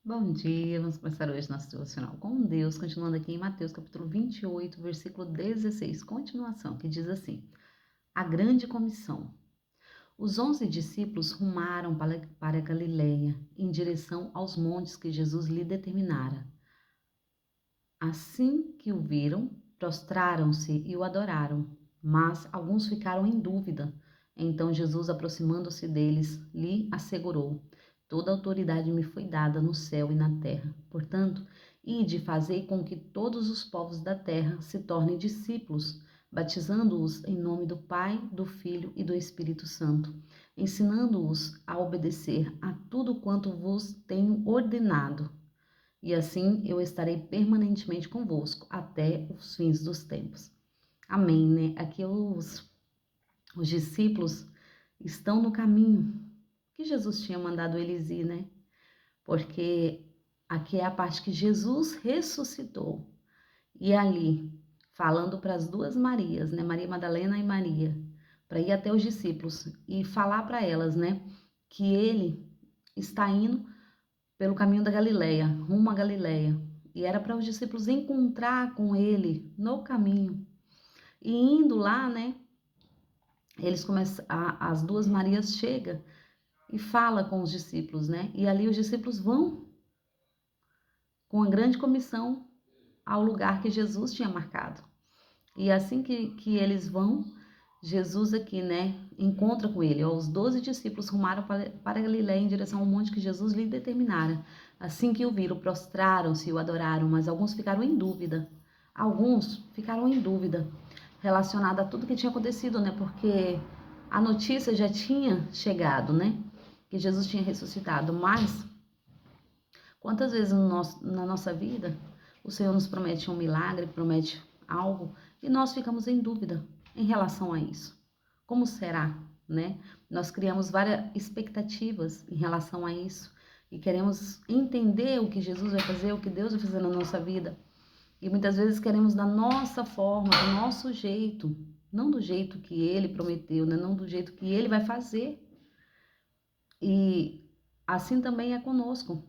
Bom dia, vamos começar hoje nosso devocional com Deus, continuando aqui em Mateus capítulo 28, versículo 16, continuação, que diz assim: A grande comissão. Os 11 discípulos rumaram para Galiléia, em direção aos montes que Jesus lhe determinara. Assim que o viram, prostraram-se e o adoraram, mas alguns ficaram em dúvida. Então Jesus, aproximando-se deles, lhe assegurou: Toda autoridade me foi dada no céu e na terra. Portanto, ide e fazei com que todos os povos da terra se tornem discípulos, batizando-os em nome do Pai, do Filho e do Espírito Santo, ensinando-os a obedecer a tudo quanto vos tenho ordenado. E assim eu estarei permanentemente convosco até os fins dos tempos. Amém, né? Aqui os discípulos estão no caminho que Jesus tinha mandado eles ir, né? Porque aqui é a parte que Jesus ressuscitou. E ali, falando para as duas Marias, né? Maria Madalena e Maria, para ir até os discípulos e falar para elas, né? Que ele está indo pelo caminho da Galileia, rumo à Galileia. E era para os discípulos encontrar com ele no caminho. E indo lá, né, eles começam, as duas Marias chegam e fala com os discípulos, né? E ali os discípulos vão com a grande comissão ao lugar que Jesus tinha marcado. E assim que eles vão, Jesus aqui, né, encontra com ele. Os 12 discípulos rumaram para Galiléia em direção ao monte que Jesus lhe determinara. Assim que o viram, prostraram-se e o adoraram, mas alguns ficaram em dúvida. Alguns ficaram em dúvida relacionada a tudo que tinha acontecido, né? Porque a notícia já tinha chegado, né? Que Jesus tinha ressuscitado. Mas quantas vezes na nossa vida o Senhor nos promete um milagre, promete algo, e nós ficamos em dúvida em relação a isso? Como será, né? Nós criamos várias expectativas em relação a isso e queremos entender o que Jesus vai fazer, o que Deus vai fazer na nossa vida. E muitas vezes queremos da nossa forma, do nosso jeito, não do jeito que Ele prometeu, né? Não do jeito que Ele vai fazer. E assim também é conosco.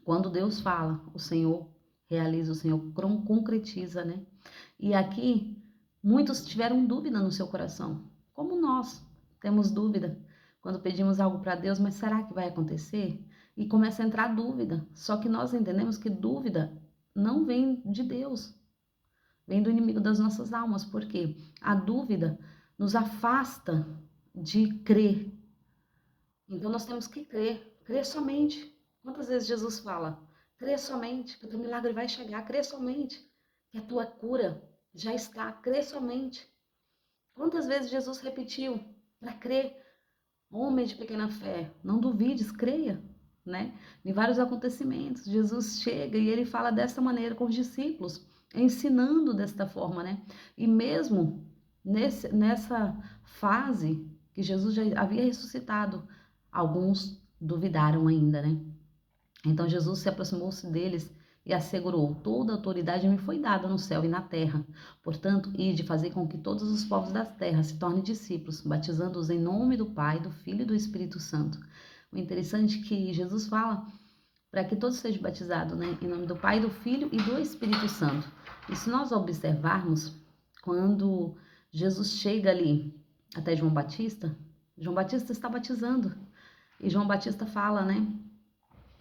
Quando Deus fala, o Senhor realiza, o Senhor concretiza, né? E aqui, muitos tiveram dúvida no seu coração, como nós temos dúvida quando pedimos algo para Deus, mas será que vai acontecer? E começa a entrar dúvida. Só que nós entendemos que dúvida não vem de Deus, vem do inimigo das nossas almas, porque a dúvida nos afasta de crer. Então nós temos que crer somente. Quantas vezes Jesus fala? Crê somente, que o teu milagre vai chegar, crê somente, que a tua cura já está, crê somente. Quantas vezes Jesus repetiu para crer? Homem de pequena fé, não duvides, creia, né? Em vários acontecimentos, Jesus chega e ele fala dessa maneira com os discípulos, ensinando desta forma, né? E mesmo nessa fase que Jesus já havia ressuscitado, alguns duvidaram ainda, né? Então Jesus se aproximou-se deles e assegurou: Toda autoridade me foi dada no céu e na terra. Portanto, ide fazer com que todos os povos da terra se tornem discípulos, batizando-os em nome do Pai, do Filho e do Espírito Santo. O interessante é que Jesus fala para que todos sejam batizados, né? Em nome do Pai, do Filho e do Espírito Santo. E se nós observarmos, quando Jesus chega ali até João Batista está batizando. E João Batista fala, né?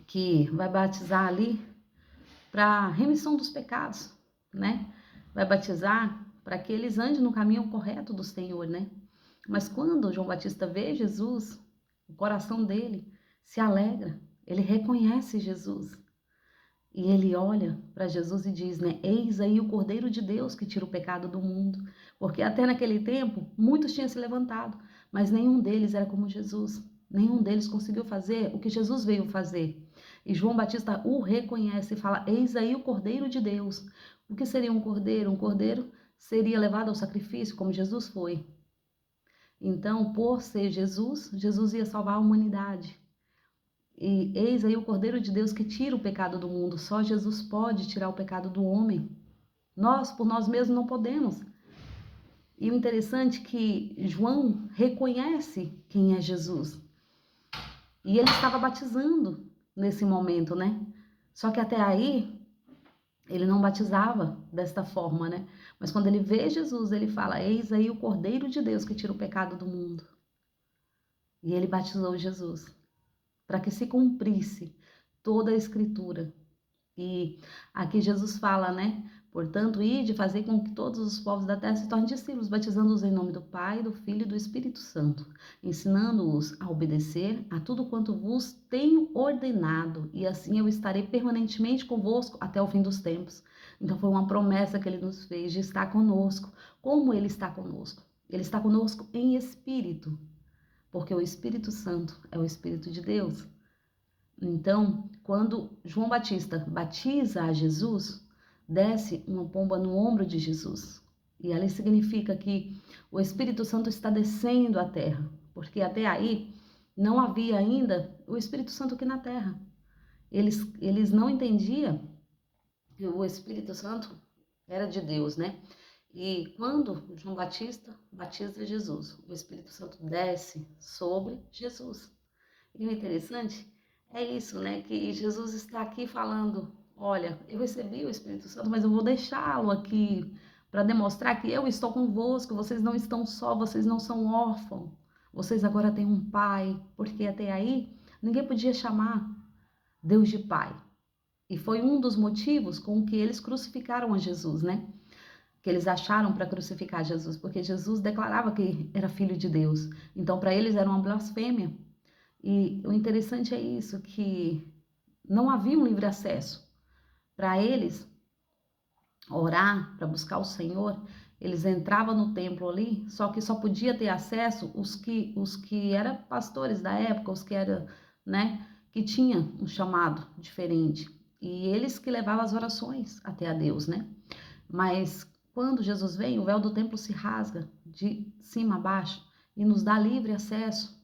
Que vai batizar ali para remissão dos pecados, né? Vai batizar para que eles andem no caminho correto do Senhor, né? Mas quando João Batista vê Jesus, o coração dele se alegra, ele reconhece Jesus. E ele olha para Jesus e diz, né? Eis aí o Cordeiro de Deus que tira o pecado do mundo. Porque até naquele tempo, muitos tinham se levantado, mas nenhum deles era como Jesus. Nenhum deles conseguiu fazer o que Jesus veio fazer. E João Batista o reconhece e fala, eis aí o Cordeiro de Deus. O que seria um cordeiro? Um cordeiro seria levado ao sacrifício, como Jesus foi. Então, por ser Jesus, Jesus ia salvar a humanidade. E eis aí o Cordeiro de Deus que tira o pecado do mundo. Só Jesus pode tirar o pecado do homem. Nós, por nós mesmos, não podemos. E o interessante é que João reconhece quem é Jesus. E ele estava batizando, nesse momento, né? Só que até aí ele não batizava desta forma, né? Mas quando ele vê Jesus, ele fala: Eis aí o Cordeiro de Deus que tira o pecado do mundo. E ele batizou Jesus para que se cumprisse toda a Escritura. E aqui Jesus fala, né? Portanto, ide fazer com que todos os povos da terra se tornem discípulos, batizando-os em nome do Pai, do Filho e do Espírito Santo, ensinando-os a obedecer a tudo quanto vos tenho ordenado, e assim eu estarei permanentemente convosco até o fim dos tempos. Então foi uma promessa que ele nos fez de estar conosco. Como ele está conosco? Ele está conosco em espírito, porque o Espírito Santo é o Espírito de Deus. Então, quando João Batista batiza a Jesus, desce uma pomba no ombro de Jesus. E ali significa que o Espírito Santo está descendo à terra, porque até aí não havia ainda o Espírito Santo aqui na terra. Eles não entendiam que o Espírito Santo era de Deus, né? E quando João Batista batiza Jesus, o Espírito Santo desce sobre Jesus. E o interessante é isso, né? Que Jesus está aqui falando: olha, eu recebi o Espírito Santo, mas eu vou deixá-lo aqui para demonstrar que eu estou convosco, vocês não estão só, vocês não são órfãos, vocês agora têm um pai, porque até aí ninguém podia chamar Deus de pai. E foi um dos motivos com que eles crucificaram a Jesus, né? Que eles acharam para crucificar Jesus, porque Jesus declarava que era filho de Deus. Então, para eles era uma blasfêmia. E o interessante é isso, que não havia um livre acesso. Para eles orar, para buscar o Senhor, eles entravam no templo ali, só que só podia ter acesso os que eram pastores da época, os que eram, né, que tinham um chamado diferente. E eles que levavam as orações até a Deus, né? Mas quando Jesus vem, o véu do templo se rasga de cima a baixo e nos dá livre acesso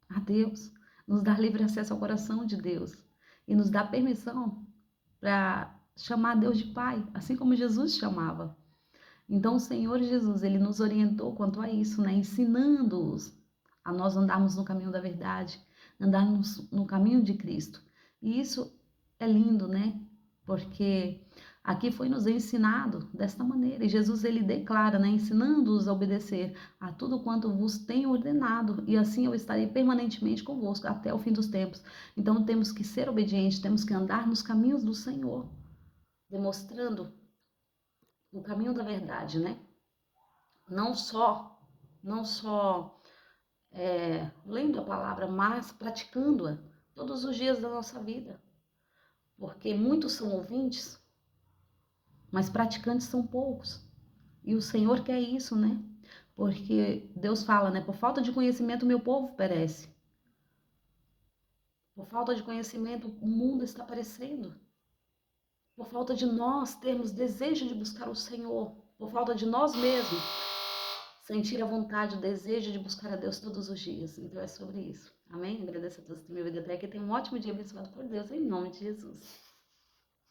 a Deus, nos dá livre acesso ao coração de Deus e nos dá permissão para chamar Deus de Pai, assim como Jesus chamava. Então o Senhor Jesus, ele nos orientou quanto a isso, né? Ensinando-os a nós andarmos no caminho da verdade, andarmos no caminho de Cristo. E isso é lindo, né? Porque aqui foi nos ensinado desta maneira. E Jesus, ele declara, né? Ensinando-os a obedecer a tudo quanto vos tenho ordenado. E assim eu estarei permanentemente convosco até o fim dos tempos. Então temos que ser obedientes, temos que andar nos caminhos do Senhor, demonstrando o caminho da verdade, né? Não só lendo a palavra, mas praticando-a todos os dias da nossa vida. Porque muitos são ouvintes, mas praticantes são poucos. E o Senhor quer isso, né? Porque Deus fala, né? Por falta de conhecimento, meu povo perece. Por falta de conhecimento, o mundo está perecendo. Por falta de nós termos desejo de buscar o Senhor. Por falta de nós mesmos sentir a vontade, o desejo de buscar a Deus todos os dias. Então é sobre isso. Amém? Agradeço a todos que me ouviram até aqui. Tenham um ótimo dia abençoado por Deus, em nome de Jesus.